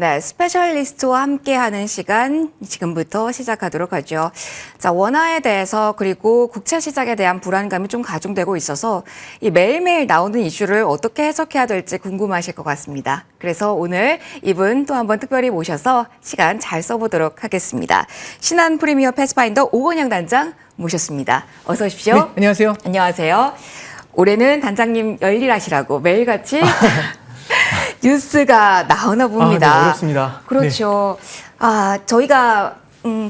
네, 스페셜리스트와 함께하는 시간 지금부터 시작하도록 하죠. 자, 원화에 대해서 그리고 국채 시장에 대한 불안감이 좀 가중되고 있어서 이 매일매일 나오는 이슈를 어떻게 해석해야 될지 궁금하실 것 같습니다. 그래서 오늘 이분 또 한번 특별히 모셔서 시간 잘 써보도록 하겠습니다. 신한 프리미어 패스파인더 오건영 단장 모셨습니다. 어서 오십시오. 네, 안녕하세요. 안녕하세요. 올해는 단장님 열일하시라고 매일같이 뉴스가 나오나 봅니다. 네, 어렵습니다. 그렇죠. 저희가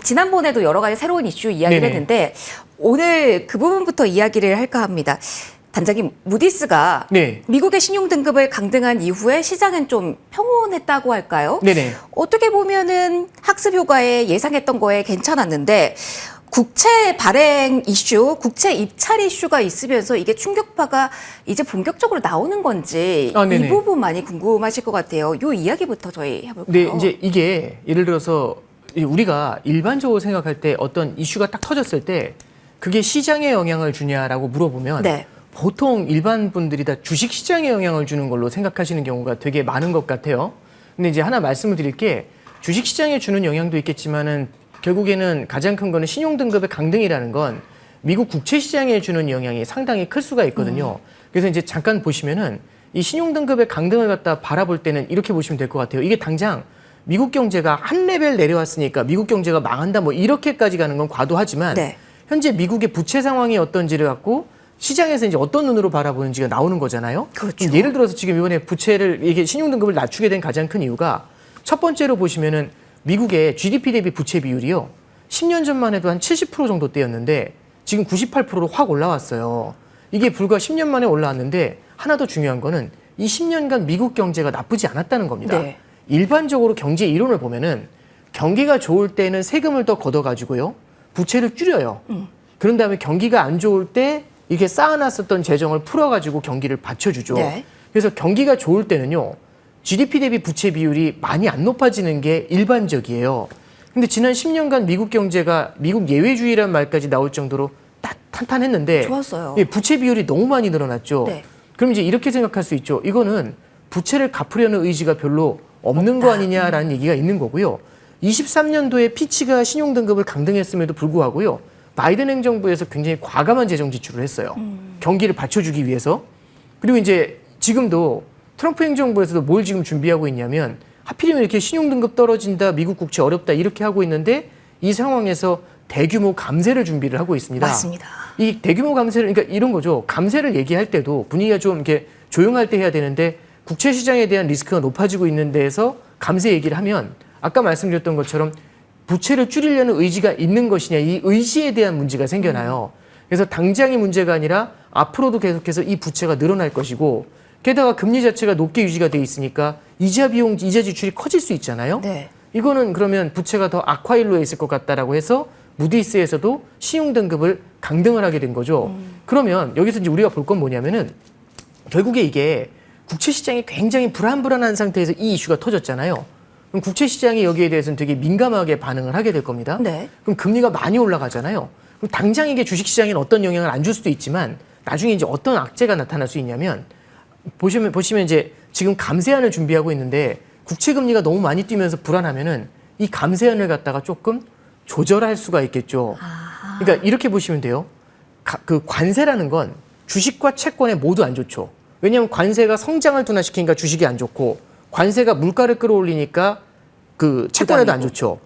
지난번에도 여러 가지 새로운 이슈 이야기를 네네. 했는데 오늘 그 부분부터 이야기를 할까 합니다. 단장님, 무디스가 네. 미국의 신용 등급을 강등한 이후에 시장은 좀 평온했다고 할까요? 네네. 어떻게 보면은 학습 효과에 예상했던 거에 괜찮았는데 국채 발행 이슈, 국채 입찰 이슈가 있으면서 이게 충격파가 이제 본격적으로 나오는 건지 이 부분 많이 궁금하실 것 같아요. 이 이야기부터 저희 해볼까요? 네, 이제 이게 예를 들어서 우리가 일반적으로 생각할 때 어떤 이슈가 딱 터졌을 때 그게 시장에 영향을 주냐라고 물어보면 네. 보통 일반 분들이 다 주식 시장에 영향을 주는 걸로 생각하시는 경우가 되게 많은 것 같아요. 근데 이제 하나 말씀을 드릴 게 주식 시장에 주는 영향도 있겠지만은 결국에는 가장 큰 거는 신용 등급의 강등이라는 건 미국 국채 시장에 주는 영향이 상당히 클 수가 있거든요. 그래서 이제 잠깐 보시면은 이 신용 등급의 강등을 갖다 바라볼 때는 이렇게 보시면 될 것 같아요. 이게 당장 미국 경제가 한 레벨 내려왔으니까 미국 경제가 망한다 뭐 이렇게까지 가는 건 과도하지만 네. 현재 미국의 부채 상황이 어떤지를 갖고 시장에서 이제 어떤 눈으로 바라보는지가 나오는 거잖아요. 그렇죠. 예를 들어서 지금 이번에 부채를 이게 신용 등급을 낮추게 된 가장 큰 이유가 첫 번째로 보시면은 미국의 GDP 대비 부채 비율이요. 10년 전만 해도 한 70% 정도대였는데 지금 98%로 확 올라왔어요. 이게 불과 10년 만에 올라왔는데 하나 더 중요한 거는 이 10년간 미국 경제가 나쁘지 않았다는 겁니다. 네. 일반적으로 경제 이론을 보면은 경기가 좋을 때는 세금을 더 걷어가지고요. 부채를 줄여요. 그런 다음에 경기가 안 좋을 때 이렇게 쌓아놨었던 재정을 풀어가지고 경기를 받쳐주죠. 네. 그래서 경기가 좋을 때는요. GDP 대비 부채 비율이 많이 안 높아지는 게 일반적이에요. 근데 지난 10년간 미국 경제가 미국 예외주의라는 말까지 나올 정도로 탄탄했는데 좋았어요. 부채 비율이 너무 많이 늘어났죠. 네. 그럼 이제 이렇게 생각할 수 있죠. 이거는 부채를 갚으려는 의지가 별로 없는 거 아니냐라는 얘기가 있는 거고요. 23년도에 피치가 신용 등급을 강등했음에도 불구하고요. 바이든 행정부에서 굉장히 과감한 재정 지출을 했어요. 경기를 받쳐주기 위해서. 그리고 이제 지금도 트럼프 행정부에서도 뭘 지금 준비하고 있냐면 하필이면 이렇게 신용 등급 떨어진다, 미국 국채 어렵다 이렇게 하고 있는데 이 상황에서 대규모 감세를 준비를 하고 있습니다. 맞습니다. 이 대규모 감세를 그러니까 이런 거죠. 감세를 얘기할 때도 분위기가 좀 이렇게 조용할 때 해야 되는데 국채 시장에 대한 리스크가 높아지고 있는 데에서 감세 얘기를 하면 아까 말씀드렸던 것처럼 부채를 줄이려는 의지가 있는 것이냐 이 의지에 대한 문제가 생겨나요. 그래서 당장의 문제가 아니라 앞으로도 계속해서 이 부채가 늘어날 것이고 게다가 금리 자체가 높게 유지가 돼 있으니까 이자 비용, 이자 지출이 커질 수 있잖아요. 네. 이거는 그러면 부채가 더 악화일로에 있을 것 같다라고 해서 무디스에서도 신용 등급을 강등을 하게 된 거죠. 그러면 여기서 이제 우리가 볼 건 뭐냐면은 결국에 이게 국채 시장이 굉장히 불안한 상태에서 이 이슈가 터졌잖아요. 그럼 국채 시장이 여기에 대해서는 되게 민감하게 반응을 하게 될 겁니다. 네. 그럼 금리가 많이 올라가잖아요. 그럼 당장 이게 주식 시장에는 어떤 영향을 안 줄 수도 있지만 나중에 이제 어떤 악재가 나타날 수 있냐면 보시면 이제 지금 감세안을 준비하고 있는데 국채 금리가 너무 많이 뛰면서 불안하면은 이 감세안을 갖다가 조금 조절할 수가 있겠죠. 그러니까 이렇게 보시면 돼요. 그 관세라는 건 주식과 채권에 모두 안 좋죠. 왜냐하면 관세가 성장을 둔화시키니까 주식이 안 좋고 관세가 물가를 끌어올리니까 그 채권에도 안 좋죠.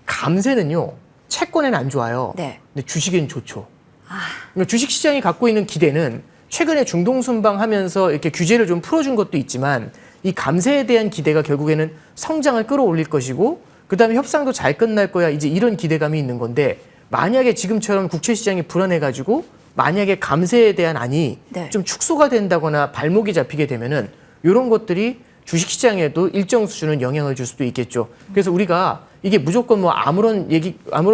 감세는요. 채권에는 안 좋아요. 네. 근데 주식에는 좋죠. 그러니까 주식 시장이 갖고 있는 기대는 최근에 중동순방하면서 이렇게 규제를 좀 풀어준 것도 있지만 이 감세에 대한 기대가 결국에는 성장을 끌어올릴 것이고 그다음에 협상도 잘 끝날 거야 이제 이런 기대감이 있는 건데 만약에 지금처럼 국채 시장이 불안해가지고 만약에 감세에 대한 안이 네. 좀 축소가 된다거나 발목이 잡히게 되면은 이런 것들이 주식 시장에도 일정 수준은 영향을 줄 수도 있겠죠. 그래서 우리가 이게 무조건 뭐 아무런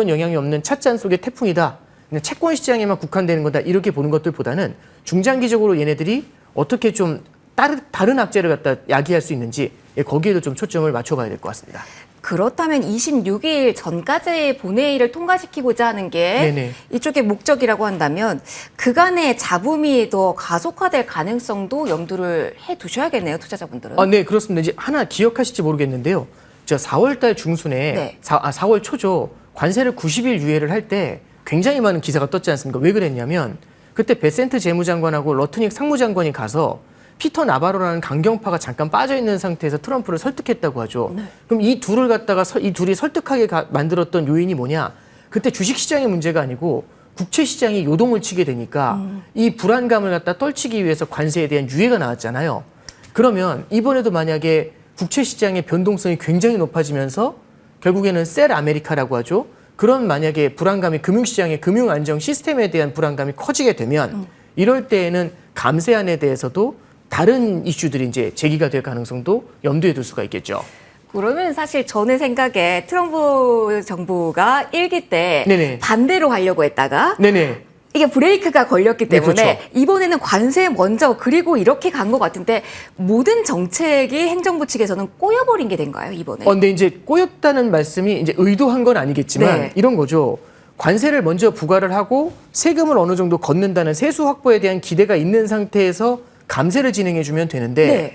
영향이 없는 찻잔 속의 태풍이다. 그냥 채권 시장에만 국한되는 거다 이렇게 보는 것들보다는 중장기적으로 얘네들이 어떻게 좀 다른 악재를 갖다 야기할 수 있는지 거기에도 좀 초점을 맞춰봐야 될 것 같습니다. 그렇다면 26일 전까지 본회의를 통과시키고자 하는 게 네네. 이쪽의 목적이라고 한다면 그간의 잡음이 더 가속화될 가능성도 염두를 해 두셔야겠네요, 투자자분들은. 네, 그렇습니다. 이제 하나 기억하실지 모르겠는데요. 저 4월 달 중순에 네. 4월 초죠. 관세를 90일 유예를 할 때 굉장히 많은 기사가 떴지 않습니까? 왜 그랬냐면 그때 베센트 재무장관하고 러트닉 상무장관이 가서 피터 나바로라는 강경파가 잠깐 빠져 있는 상태에서 트럼프를 설득했다고 하죠. 네. 그럼 이 둘을 갖다가 이 둘이 설득하게 만들었던 요인이 뭐냐? 그때 주식시장의 문제가 아니고 국채시장이 요동을 치게 되니까 이 불안감을 갖다 떨치기 위해서 관세에 대한 유예가 나왔잖아요. 그러면 이번에도 만약에 국채시장의 변동성이 굉장히 높아지면서 결국에는 셀 아메리카라고 하죠. 그런 만약에 불안감이 금융시장의 금융안정 시스템에 대한 불안감이 커지게 되면 이럴 때에는 감세안에 대해서도 다른 이슈들이 이제 제기가 될 가능성도 염두에 둘 수가 있겠죠. 그러면 사실 저는 생각에 트럼프 정부가 1기 때 네네. 반대로 하려고 했다가 네네. 이게 브레이크가 걸렸기 네, 때문에 그렇죠. 이번에는 관세 먼저 그리고 이렇게 간 것 같은데 모든 정책이 행정부 측에서는 꼬여버린 게 된가요, 이번에? 근데 이제 꼬였다는 말씀이 이제 의도한 건 아니겠지만 네. 이런 거죠. 관세를 먼저 부과를 하고 세금을 어느 정도 걷는다는 세수 확보에 대한 기대가 있는 상태에서 감세를 진행해 주면 되는데 네.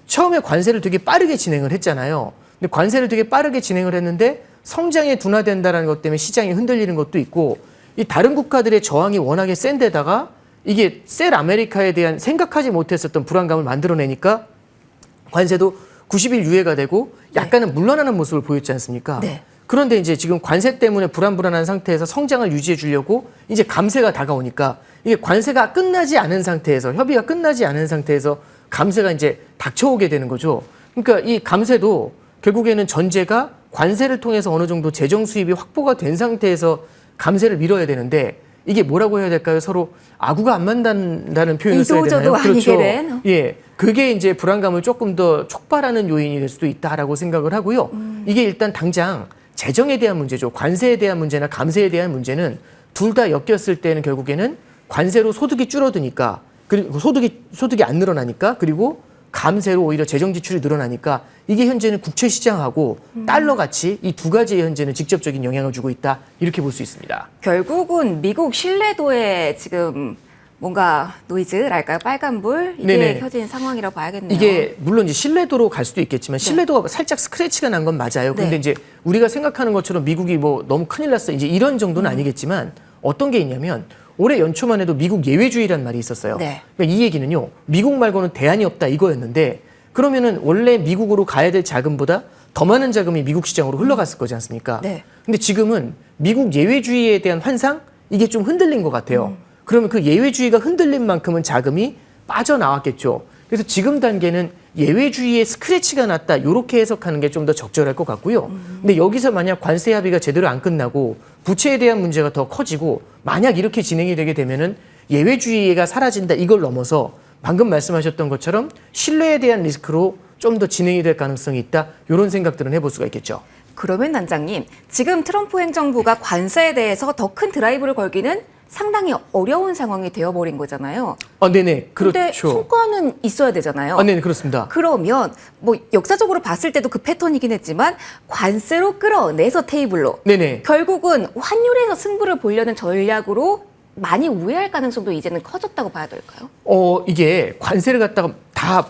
처음에 관세를 되게 빠르게 진행을 했잖아요. 근데 관세를 되게 빠르게 진행을 했는데 성장에 둔화된다는 것 때문에 시장이 흔들리는 것도 있고 이 다른 국가들의 저항이 워낙에 센 데다가 이게 셀 아메리카에 대한 생각하지 못했었던 불안감을 만들어내니까 관세도 90일 유예가 되고 약간은 물러나는 모습을 보였지 않습니까? 네. 그런데 이제 지금 관세 때문에 불안한 상태에서 성장을 유지해 주려고 이제 감세가 다가오니까 이게 관세가 끝나지 않은 상태에서 협의가 끝나지 않은 상태에서 감세가 이제 닥쳐오게 되는 거죠. 그러니까 이 감세도 결국에는 전제가 관세를 통해서 어느 정도 재정 수입이 확보가 된 상태에서 감세를 밀어야 되는데 이게 뭐라고 해야 될까요? 서로 아구가 안 맞는다는 표현을 써야 되나요? 이도저도 아니게 된. 예, 그게 이제 불안감을 조금 더 촉발하는 요인이 될 수도 있다라고 생각을 하고요. 이게 일단 당장 재정에 대한 문제죠. 관세에 대한 문제나 감세에 대한 문제는 둘 다 엮였을 때는 결국에는 관세로 소득이 줄어드니까 그리고 소득이 안 늘어나니까 그리고 감세로 오히려 재정 지출이 늘어나니까 이게 현재는 국채 시장하고 달러 가치 이 두 가지에 현재는 직접적인 영향을 주고 있다 이렇게 볼 수 있습니다. 결국은 미국 신뢰도에 지금 뭔가 노이즈랄까요? 빨간불 이게 네네. 켜진 상황이라고 봐야겠네요. 이게 물론 이제 신뢰도로 갈 수도 있겠지만 신뢰도가 살짝 스크래치가 난 건 맞아요. 근데 네. 이제 우리가 생각하는 것처럼 미국이 뭐 너무 큰일 났어 이제 이런 정도는 아니겠지만 어떤 게 있냐면 올해 연초만 해도 미국 예외주의란 말이 있었어요. 네. 그러니까 이 얘기는요. 미국 말고는 대안이 없다 이거였는데 그러면은 원래 미국으로 가야 될 자금보다 더 많은 자금이 미국 시장으로 흘러갔을 거지 않습니까? 네. 근데 지금은 미국 예외주의에 대한 환상 이게 좀 흔들린 것 같아요. 그러면 그 예외주의가 흔들린 만큼은 자금이 빠져나왔겠죠. 그래서 지금 단계는 예외주의에 스크래치가 났다 이렇게 해석하는 게 좀 더 적절할 것 같고요. 근데 여기서 만약 관세 합의가 제대로 안 끝나고 부채에 대한 문제가 더 커지고 만약 이렇게 진행이 되게 되면은 예외주의가 사라진다 이걸 넘어서 방금 말씀하셨던 것처럼 신뢰에 대한 리스크로 좀 더 진행이 될 가능성이 있다 이런 생각들은 해볼 수가 있겠죠. 그러면 단장님, 지금 트럼프 행정부가 관세에 대해서 더 큰 드라이브를 걸기는 상당히 어려운 상황이 되어버린 거잖아요. 네네 그런데 그렇죠. 성과는 있어야 되잖아요. 네네 그렇습니다. 그러면 뭐 역사적으로 봤을 때도 그 패턴이긴 했지만 관세로 끌어내서 테이블로 네네. 결국은 환율에서 승부를 보려는 전략으로 많이 우회할 가능성도 이제는 커졌다고 봐야 될까요? 이게 관세를 갖다가 다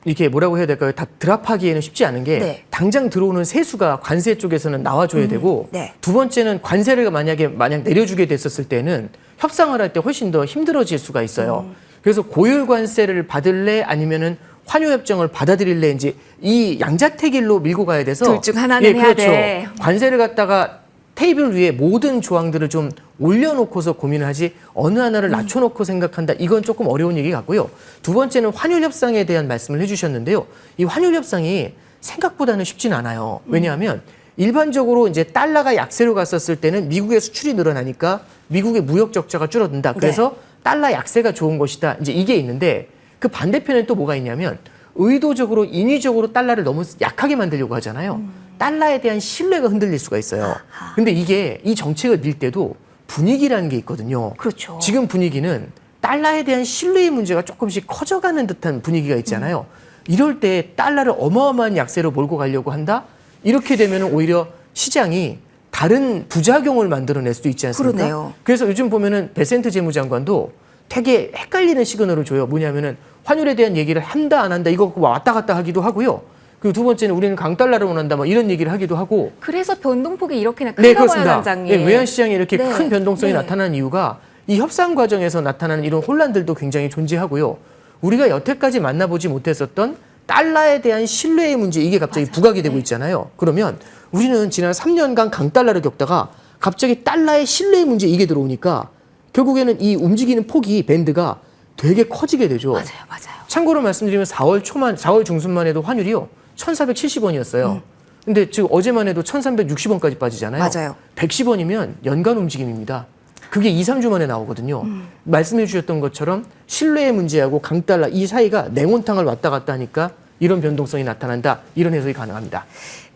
이렇게 뭐라고 해야 될까요? 다 드랍하기에는 쉽지 않은 게 네. 당장 들어오는 세수가 관세 쪽에서는 나와줘야 되고 네. 두 번째는 관세를 만약 내려주게 됐었을 때는 협상을 할 때 훨씬 더 힘들어질 수가 있어요. 그래서 고율 관세를 받을래 아니면은 환율 협정을 받아들일래 이제 이 양자택일로 밀고 가야 돼서 둘 중 하나는 해야 돼. 관세를 갖다가 테이블 위에 모든 조항들을 좀 올려놓고서 고민을 하지 어느 하나를 낮춰놓고 생각한다. 이건 조금 어려운 얘기 같고요. 두 번째는 환율 협상에 대한 말씀을 해주셨는데요. 이 환율 협상이 생각보다는 쉽진 않아요. 왜냐하면 일반적으로 이제 달러가 약세로 갔었을 때는 미국의 수출이 늘어나니까 미국의 무역 적자가 줄어든다. 그래서 달러 약세가 좋은 것이다. 이제 이게 있는데 그 반대편에 또 뭐가 있냐면 의도적으로 인위적으로 달러를 너무 약하게 만들려고 하잖아요. 달러에 대한 신뢰가 흔들릴 수가 있어요. 근데 이게 이 정책을 밀 때도 분위기라는 게 있거든요. 그렇죠. 지금 분위기는 달러에 대한 신뢰의 문제가 조금씩 커져가는 듯한 분위기가 있잖아요. 이럴 때 달러를 어마어마한 약세로 몰고 가려고 한다? 이렇게 되면 오히려 시장이 다른 부작용을 만들어낼 수도 있지 않습니까? 그러네요. 그래서 요즘 보면은 베센트 재무장관도 되게 헷갈리는 시그널을 줘요. 뭐냐면은 환율에 대한 얘기를 한다 안 한다 이거 왔다 갔다 하기도 하고요. 그리고 두 번째는 우리는 강달러를 원한다. 뭐 이런 얘기를 하기도 하고. 그래서 변동폭이 이렇게나 네, 큰가 봐요, 그렇습니다. 단장님. 네, 외환시장에 이렇게 네. 큰 변동성이 네. 나타나는 이유가 이 협상 과정에서 나타나는 이런 혼란들도 굉장히 존재하고요. 우리가 여태까지 만나보지 못했었던 달러에 대한 신뢰의 문제, 이게 갑자기 맞아요. 부각이 되고 네. 있잖아요. 그러면 우리는 지난 3년간 강달러를 겪다가 갑자기 달러의 신뢰의 문제, 이게 들어오니까 결국에는 이 움직이는 폭이, 밴드가 되게 커지게 되죠. 맞아요, 맞아요. 참고로 말씀드리면 4월 중순만 해도 환율이요 1,470원이었어요. 근데 지금 어제만 해도 1,360원까지 빠지잖아요. 맞아요. 110원이면 연간 움직임입니다. 그게 2, 3주 만에 나오거든요. 말씀해 주셨던 것처럼 신뢰의 문제하고 강달러 이 사이가 냉온탕을 왔다 갔다 하니까 이런 변동성이 나타난다. 이런 해석이 가능합니다.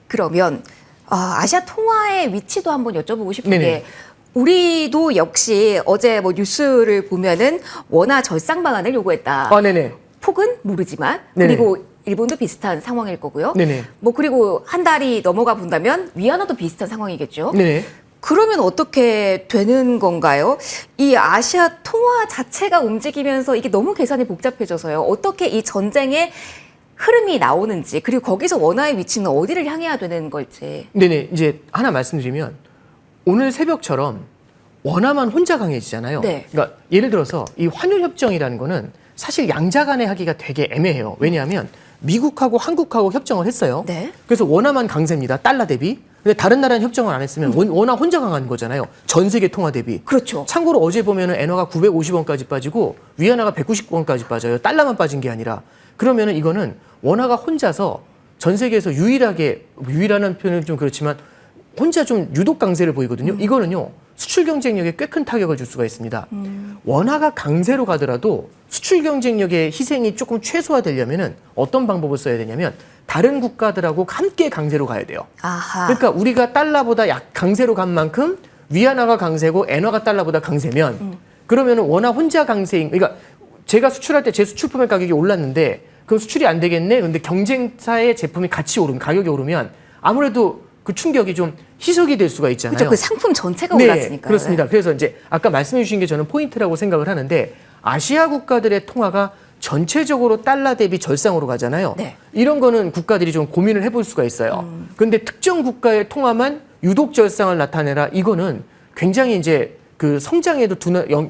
그러면 아시아 통화의 위치도 한번 여쭤보고 싶은 네네. 게 우리도 역시 어제 뭐 뉴스를 보면은 원화 절상 방안을 요구했다. 아, 네네. 폭은 모르지만 네네. 그리고 일본도 비슷한 상황일 거고요. 네네. 뭐 그리고 한 달이 넘어가 본다면 위안화도 비슷한 상황이겠죠. 네네. 그러면 어떻게 되는 건가요? 이 아시아 통화 자체가 움직이면서 이게 너무 계산이 복잡해져서요. 어떻게 이 전쟁의 흐름이 나오는지, 그리고 거기서 원화의 위치는 어디를 향해야 되는 걸지. 네네. 이제 하나 말씀드리면 오늘 새벽처럼 원화만 혼자 강해지잖아요. 네. 그러니까 예를 들어서 이 환율 협정이라는 거는 사실 양자 간에 하기가 되게 애매해요. 왜냐하면 미국하고 한국하고 협정을 했어요. 네. 그래서 원화만 강세입니다. 달러 대비. 근데 다른 나라는 협정을 안 했으면 원화 혼자 강한 거잖아요. 전 세계 통화 대비. 그렇죠. 참고로 어제 보면은 엔화가 950원까지 빠지고 위안화가 190원까지 빠져요. 달러만 빠진 게 아니라. 그러면은 이거는 원화가 혼자서 전 세계에서 유일하는 표현은 좀 그렇지만 혼자 좀 유독 강세를 보이거든요. 이거는요. 수출 경쟁력에 꽤 큰 타격을 줄 수가 있습니다. 원화가 강세로 가더라도 수출 경쟁력의 희생이 조금 최소화되려면은 어떤 방법을 써야 되냐면 다른 국가들하고 함께 강세로 가야 돼요. 아하. 그러니까 우리가 달러보다 강세로 간 만큼 위안화가 강세고 엔화가 달러보다 강세면 그러면은 원화 혼자 강세인, 그러니까 제가 수출할 때 제 수출품의 가격이 올랐는데 그럼 수출이 안 되겠네. 근데 경쟁사의 제품이 같이 오르면, 가격이 오르면 아무래도 그 충격이 좀 희석이 될 수가 있잖아요. 그렇죠. 그 상품 전체가 네, 올랐으니까. 그렇습니다. 그래서 이제 아까 말씀해 주신 게 저는 포인트라고 생각을 하는데 아시아 국가들의 통화가 전체적으로 달러 대비 절상으로 가잖아요. 네. 이런 거는 국가들이 좀 고민을 해볼 수가 있어요. 그런데 특정 국가의 통화만 유독 절상을 나타내라, 이거는 굉장히 이제 그 성장에도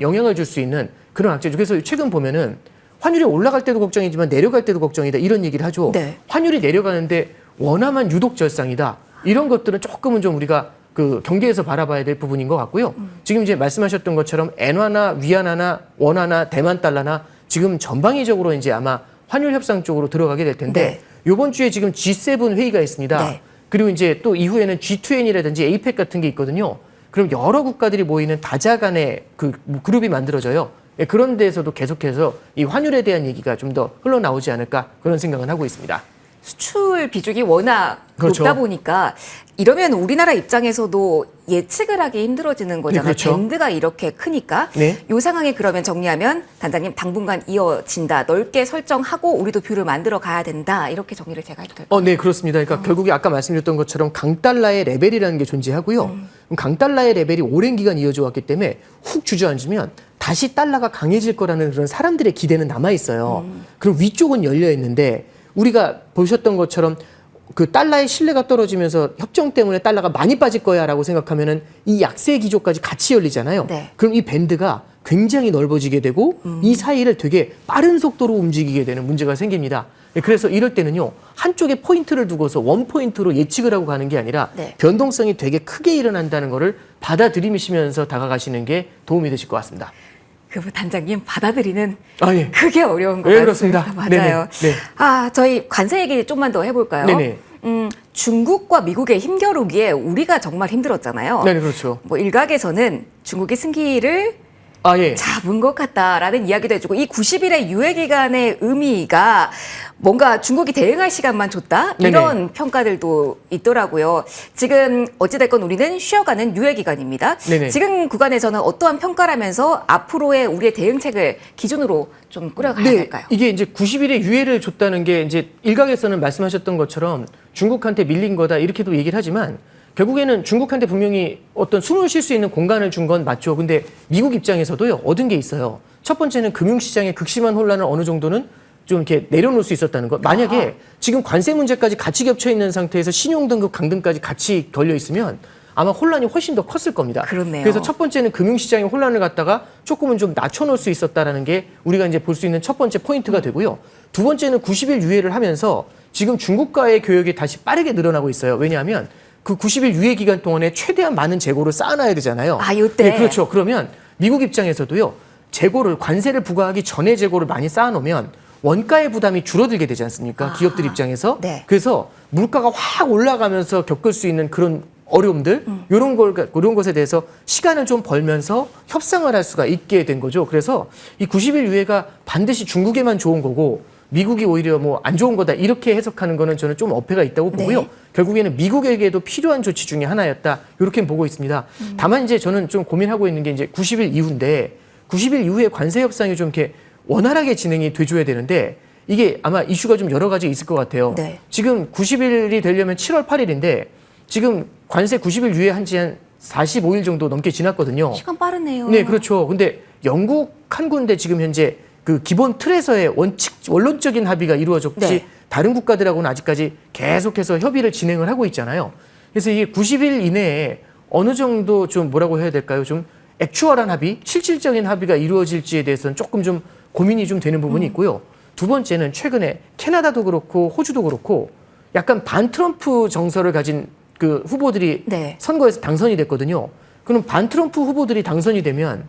영향을 줄 수 있는 그런 악재죠. 그래서 최근 보면은 환율이 올라갈 때도 걱정이지만 내려갈 때도 걱정이다, 이런 얘기를 하죠. 네. 환율이 내려가는데 원화만 유독 절상이다. 이런 것들은 조금은 좀 우리가 그 경계에서 바라봐야 될 부분인 것 같고요. 지금 이제 말씀하셨던 것처럼 엔화나 위안화나 원화나 대만 달러나 지금 전방위적으로 이제 아마 환율 협상 쪽으로 들어가게 될 텐데 이번 주에 지금 G7 회의가 있습니다. 네. 그리고 이제 또 이후에는 G20이라든지 APEC 같은 게 있거든요. 그럼 여러 국가들이 모이는 다자 간의 그 그룹이 만들어져요. 예, 그런 데에서도 계속해서 이 환율에 대한 얘기가 좀 더 흘러나오지 않을까, 그런 생각은 하고 있습니다. 수출 비중이 워낙 그렇죠. 높다 보니까 이러면 우리나라 입장에서도 예측을 하기 힘들어지는 거잖아요. 네, 그렇죠. 밴드가 이렇게 크니까. 네. 이 상황에 그러면 정리하면 단장님 당분간 이어진다. 넓게 설정하고 우리도 뷰를 만들어 가야 된다. 이렇게 정리를 제가 해도 될까요? 네, 그렇습니다. 그러니까 결국에 아까 말씀드렸던 것처럼 강달러의 레벨이라는 게 존재하고요. 그럼 강달러의 레벨이 오랜 기간 이어져 왔기 때문에 훅 주저앉으면 다시 달러가 강해질 거라는 그런 사람들의 기대는 남아 있어요. 그럼 위쪽은 열려 있는데 우리가 보셨던 것처럼 그 달러의 신뢰가 떨어지면서 협정 때문에 달러가 많이 빠질 거야라고 생각하면은 이 약세 기조까지 같이 열리잖아요. 네. 그럼 이 밴드가 굉장히 넓어지게 되고 이 사이를 되게 빠른 속도로 움직이게 되는 문제가 생깁니다. 그래서 이럴 때는요, 한쪽에 포인트를 두고서 원 포인트로 예측을 하고 가는 게 아니라 네. 변동성이 되게 크게 일어난다는 거를 받아들이시면서 다가가시는 게 도움이 되실 것 같습니다. 그 단장님 받아들이는 예. 그게 어려운 것 네, 같습니다. 그렇습니다. 맞아요. 네네. 네. 저희 관세 얘기 좀만 더 해볼까요? 네네. 중국과 미국의 힘겨루기에 우리가 정말 힘들었잖아요. 네, 그렇죠. 뭐 일각에서는 중국이 승기를 예. 잡은 것 같다라는 이야기도 해주고, 이 90일의 유예 기간의 의미가 뭔가 중국이 대응할 시간만 줬다, 이런 네네. 평가들도 있더라고요. 지금 어찌됐건 우리는 쉬어가는 유예 기간입니다. 네네. 지금 구간에서는 어떠한 평가라면서 앞으로의 우리의 대응책을 기준으로 좀 꾸려가야 될까요? 이게 이제 90일의 유예를 줬다는 게 이제 일각에서는 말씀하셨던 것처럼 중국한테 밀린 거다, 이렇게도 얘기를 하지만 결국에는 중국한테 분명히 어떤 숨을 쉴 수 있는 공간을 준 건 맞죠. 근데 미국 입장에서도요, 얻은 게 있어요. 첫 번째는 금융시장의 극심한 혼란을 어느 정도는 좀 이렇게 내려놓을 수 있었다는 것. 만약에 지금 관세 문제까지 같이 겹쳐 있는 상태에서 신용등급 강등까지 같이 걸려 있으면 아마 혼란이 훨씬 더 컸을 겁니다. 그렇네요. 그래서 첫 번째는 금융시장의 혼란을 갖다가 조금은 좀 낮춰놓을 수 있었다라는 게 우리가 이제 볼 수 있는 첫 번째 포인트가 되고요. 두 번째는 90일 유예를 하면서 지금 중국과의 교역이 다시 빠르게 늘어나고 있어요. 왜냐하면 그 90일 유예 기간 동안에 최대한 많은 재고를 쌓아놔야 되잖아요. 이때. 네, 그렇죠. 그러면 미국 입장에서도요. 재고를 관세를 부과하기 전에 재고를 많이 쌓아놓으면 원가의 부담이 줄어들게 되지 않습니까? 기업들 입장에서. 네. 그래서 물가가 확 올라가면서 겪을 수 있는 그런 어려움들 이런 것에 대해서 시간을 좀 벌면서 협상을 할 수가 있게 된 거죠. 그래서 이 90일 유예가 반드시 중국에만 좋은 거고 미국이 오히려 뭐 안 좋은 거다 이렇게 해석하는 거는 저는 좀 어폐가 있다고 보고요. 네. 결국에는 미국에게도 필요한 조치 중에 하나였다. 이렇게 보고 있습니다. 다만 이제 저는 좀 고민하고 있는 게 이제 90일 이후인데 90일 이후에 관세 협상이 좀 이렇게 원활하게 진행이 돼줘야 되는데 이게 아마 이슈가 좀 여러 가지 있을 것 같아요. 네. 지금 90일이 되려면 7월 8일인데 지금 관세 90일 유예한 지 한 45일 정도 넘게 지났거든요. 시간 빠르네요. 네, 그렇죠. 근데 영국 한 군데 지금 현재 그 기본 틀에서의 원론적인 합의가 이루어졌지 네. 다른 국가들하고는 아직까지 계속해서 협의를 진행을 하고 있잖아요. 그래서 이게 90일 이내에 어느 정도 좀 뭐라고 해야 될까요? 좀 액추얼한 합의, 실질적인 합의가 이루어질지에 대해서는 조금 좀 고민이 좀 되는 부분이 있고요. 두 번째는 최근에 캐나다도 그렇고 호주도 그렇고 약간 반 트럼프 정서를 가진 그 후보들이 네. 선거에서 당선이 됐거든요. 그럼 반 트럼프 후보들이 당선이 되면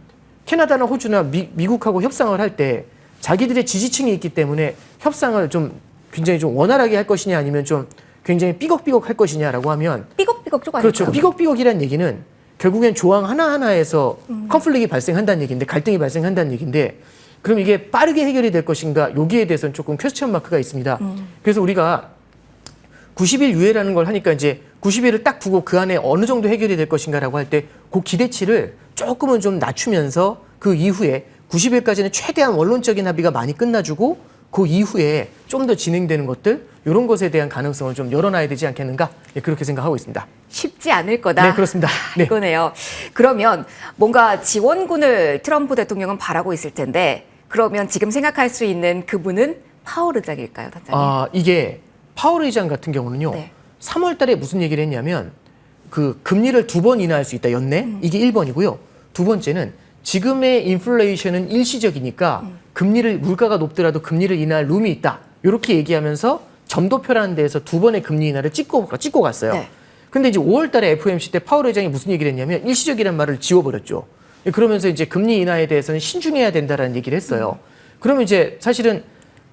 캐나다나 호주나 미국하고 협상을 할 때 자기들의 지지층이 있기 때문에 협상을 좀 굉장히 좀 원활하게 할 것이냐 아니면 좀 굉장히 삐걱삐걱 할 것이냐라고 하면 삐걱삐걱 쪽 아닐까요? 그렇죠. 삐걱삐걱이라는 얘기는 결국엔 조항 하나하나에서 컨플릭이 발생한다는 얘기인데 갈등이 발생한다는 얘기인데 그럼 이게 빠르게 해결이 될 것인가 여기에 대해서는 조금 퀘스천 마크가 있습니다. 그래서 우리가 90일 유예라는 걸 하니까 이제 90일을 딱 두고 그 안에 어느 정도 해결이 될 것인가라고 할 때 그 기대치를 조금은 좀 낮추면서 그 이후에 90일까지는 최대한 원론적인 합의가 많이 끝나주고 그 이후에 좀 더 진행되는 것들 이런 것에 대한 가능성을 좀 열어놔야 되지 않겠는가 그렇게 생각하고 있습니다. 쉽지 않을 거다. 네, 그렇습니다. 네. 이거네요. 그러면 뭔가 지원군을 트럼프 대통령은 바라고 있을 텐데 그러면 지금 생각할 수 있는 그분은 파월 의장일까요, 단장님? 이게 파월 의장 같은 경우는요. 네. 3월 달에 무슨 얘기를 했냐면 그 금리를 2번 인하할 수 있다. 연내. 이게 1번이고요. 두 번째는 지금의 인플레이션은 일시적이니까 금리를 물가가 높더라도 금리를 인하할 룸이 있다. 이렇게 얘기하면서 점도표라는 데에서 2번의 금리 인하를 찍고 갔어요. 네. 근데 이제 5월 달에 FOMC 때 파월 의장이 무슨 얘기를 했냐면 일시적이라는 말을 지워버렸죠. 그러면서 이제 금리 인하에 대해서는 신중해야 된다라는 얘기를 했어요. 그러면 이제 사실은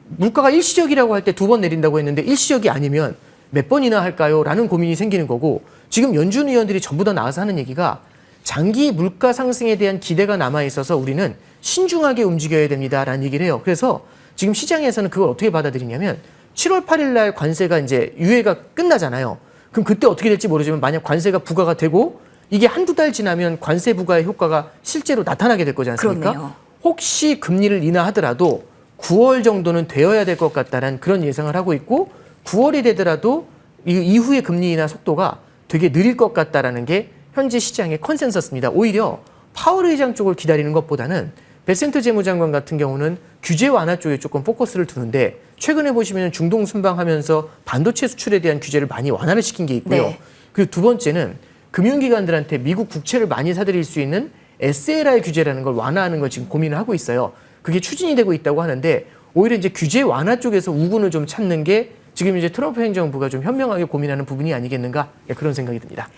물가가 일시적이라고 할 때 2번 내린다고 했는데 일시적이 아니면 몇 번이나 할까요? 라는 고민이 생기는 거고 지금 연준 의원들이 전부 다 나와서 하는 얘기가 장기 물가 상승에 대한 기대가 남아 있어서 우리는 신중하게 움직여야 됩니다라는 얘기를 해요. 그래서 지금 시장에서는 그걸 어떻게 받아들이냐면 7월 8일 날 관세가 이제 유예가 끝나잖아요. 그럼 그때 어떻게 될지 모르지만 만약 관세가 부과가 되고 이게 한두 달 지나면 관세 부과의 효과가 실제로 나타나게 될 거지 않습니까? 그렇네요. 혹시 금리를 인하하더라도 9월 정도는 되어야 될 것 같다는 그런 예상을 하고 있고 9월이 되더라도 이 이후의 금리 인하 속도가 되게 느릴 것 같다라는 게 현재 시장의 컨센서스입니다. 오히려 파월 의장 쪽을 기다리는 것보다는 베센트 재무장관 같은 경우는 규제 완화 쪽에 조금 포커스를 두는데 최근에 보시면 중동 순방하면서 반도체 수출에 대한 규제를 많이 완화를 시킨 게 있고요. 네. 그리고 두 번째는 금융기관들한테 미국 국채를 많이 사들일 수 있는 SLR 규제라는 걸 완화하는 걸 지금 고민을 하고 있어요. 그게 추진이 되고 있다고 하는데 오히려 이제 규제 완화 쪽에서 우군을 좀 찾는 게 지금 이제 트럼프 행정부가 좀 현명하게 고민하는 부분이 아니겠는가 그런 생각이 듭니다.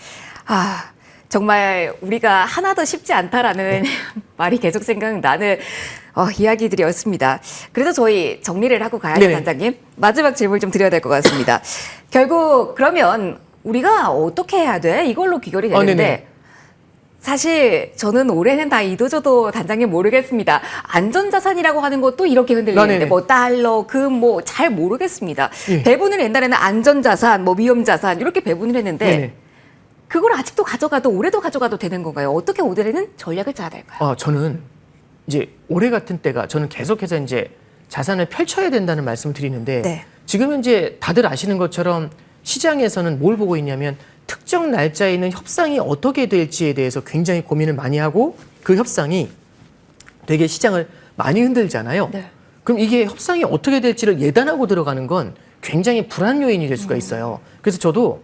정말 우리가 하나도 쉽지 않다라는 말이 계속 생각나는 이야기들이었습니다. 그래서 저희 정리를 하고 가야죠, 네네. 단장님. 마지막 질문 좀 드려야 될 것 같습니다. 결국 그러면 우리가 어떻게 해야 돼? 이걸로 귀결이 되는데 네네. 사실 저는 올해는 다 이도저도 단장님 모르겠습니다. 안전자산이라고 하는 것도 이렇게 흔들리는데 네네. 뭐 달러, 금 뭐 잘 모르겠습니다. 예. 배분을 옛날에는 안전자산, 뭐 위험자산 이렇게 배분을 했는데 네네. 그걸 아직도 가져가도 올해도 가져가도 되는 건가요? 어떻게 올해는 전략을 짜야 될까요? 저는 이제 올해 같은 때가 저는 계속해서 이제 자산을 펼쳐야 된다는 말씀을 드리는데 네. 지금 이제 다들 아시는 것처럼 시장에서는 뭘 보고 있냐면 특정 날짜에 있는 협상이 어떻게 될지에 대해서 굉장히 고민을 많이 하고 그 협상이 되게 시장을 많이 흔들잖아요. 네. 그럼 이게 협상이 어떻게 될지를 예단하고 들어가는 건 굉장히 불안 요인이 될 수가 있어요. 그래서 저도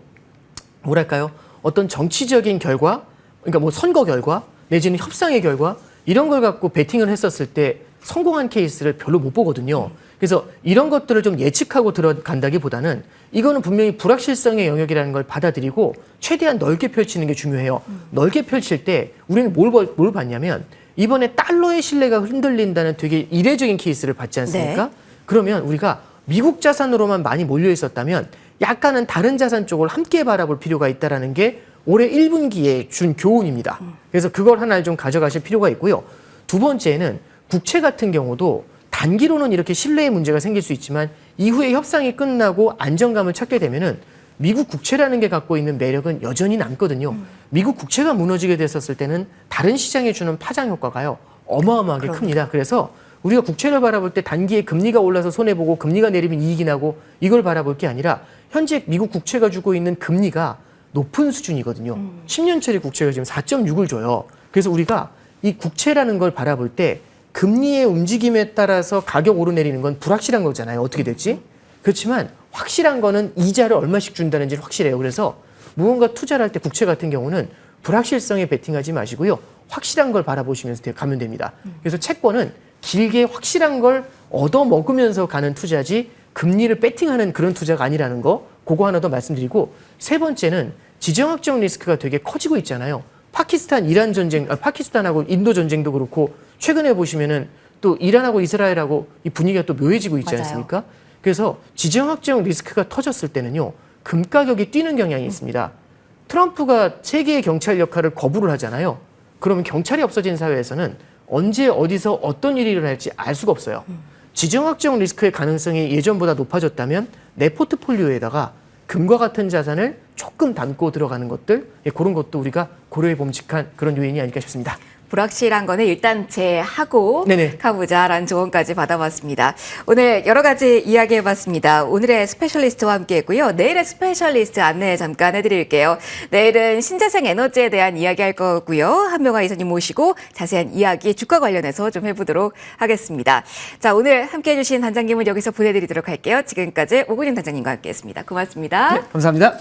뭐랄까요? 어떤 정치적인 결과, 그러니까 뭐 선거 결과 내지는 협상의 결과 이런 걸 갖고 베팅을 했었을 때 성공한 케이스를 별로 못 보거든요. 그래서 이런 것들을 좀 예측하고 들어간다기보다는 이거는 분명히 불확실성의 영역이라는 걸 받아들이고 최대한 넓게 펼치는 게 중요해요. 넓게 펼칠 때 우리는 뭘 봤냐면 이번에 달러의 신뢰가 흔들린다는 되게 이례적인 케이스를 봤지 않습니까? 네. 그러면 우리가 미국 자산으로만 많이 몰려 있었다면 약간은 다른 자산 쪽을 함께 바라볼 필요가 있다는 게 올해 1분기에 준 교훈입니다. 그래서 그걸 하나 좀 가져가실 필요가 있고요. 두 번째는 국채 같은 경우도 단기로는 이렇게 신뢰의 문제가 생길 수 있지만 이후에 협상이 끝나고 안정감을 찾게 되면은 미국 국채라는 게 갖고 있는 매력은 여전히 남거든요. 미국 국채가 무너지게 됐었을 때는 다른 시장에 주는 파장 효과가요. 어마어마하게 큽니다. 그래서 우리가 국채를 바라볼 때 단기에 금리가 올라서 손해보고 금리가 내리면 이익이 나고 이걸 바라볼 게 아니라 현재 미국 국채가 주고 있는 금리가 높은 수준이거든요. 10년짜리 국채가 지금 4.6을 줘요. 그래서 우리가 이 국채라는 걸 바라볼 때 금리의 움직임에 따라서 가격 오르내리는 건 불확실한 거잖아요. 어떻게 될지. 그렇지만 확실한 거는 이자를 얼마씩 준다는지 확실해요. 그래서 무언가 투자를 할 때 국채 같은 경우는 불확실성에 베팅하지 마시고요. 확실한 걸 바라보시면서 가면 됩니다. 그래서 채권은 길게 확실한 걸 얻어먹으면서 가는 투자지 금리를 배팅하는 그런 투자가 아니라는 거 그거 하나 더 말씀드리고 세 번째는 지정학적 리스크가 되게 커지고 있잖아요. 파키스탄, 이란 전쟁, 파키스탄하고 인도 전쟁도 그렇고 최근에 보시면은 또 이란하고 이스라엘하고 이 분위기가 또 묘해지고 있지 않습니까? 그래서 지정학적 리스크가 터졌을 때는요. 금 가격이 뛰는 경향이 있습니다. 트럼프가 세계의 경찰 역할을 거부를 하잖아요. 그러면 경찰이 없어진 사회에서는 언제 어디서 어떤 일이 일어날지 알 수가 없어요. 지정학적 리스크의 가능성이 예전보다 높아졌다면 내 포트폴리오에다가 금과 같은 자산을 조금 담고 들어가는 것들, 그런 것도 우리가 고려해 봄직한 그런 요인이 아닐까 싶습니다. 불확실한 거는 일단 제하고 네네. 가보자라는 조언까지 받아봤습니다. 오늘 여러 가지 이야기해봤습니다. 오늘의 스페셜리스트와 함께했고요. 내일의 스페셜리스트 안내 잠깐 해드릴게요. 내일은 신재생 에너지에 대한 이야기할 거고요. 한명화 이사님 모시고 자세한 이야기 주가 관련해서 좀 해보도록 하겠습니다. 자, 오늘 함께해주신 단장님을 여기서 보내드리도록 할게요. 지금까지 오근임 단장님과 함께했습니다. 고맙습니다. 네, 감사합니다.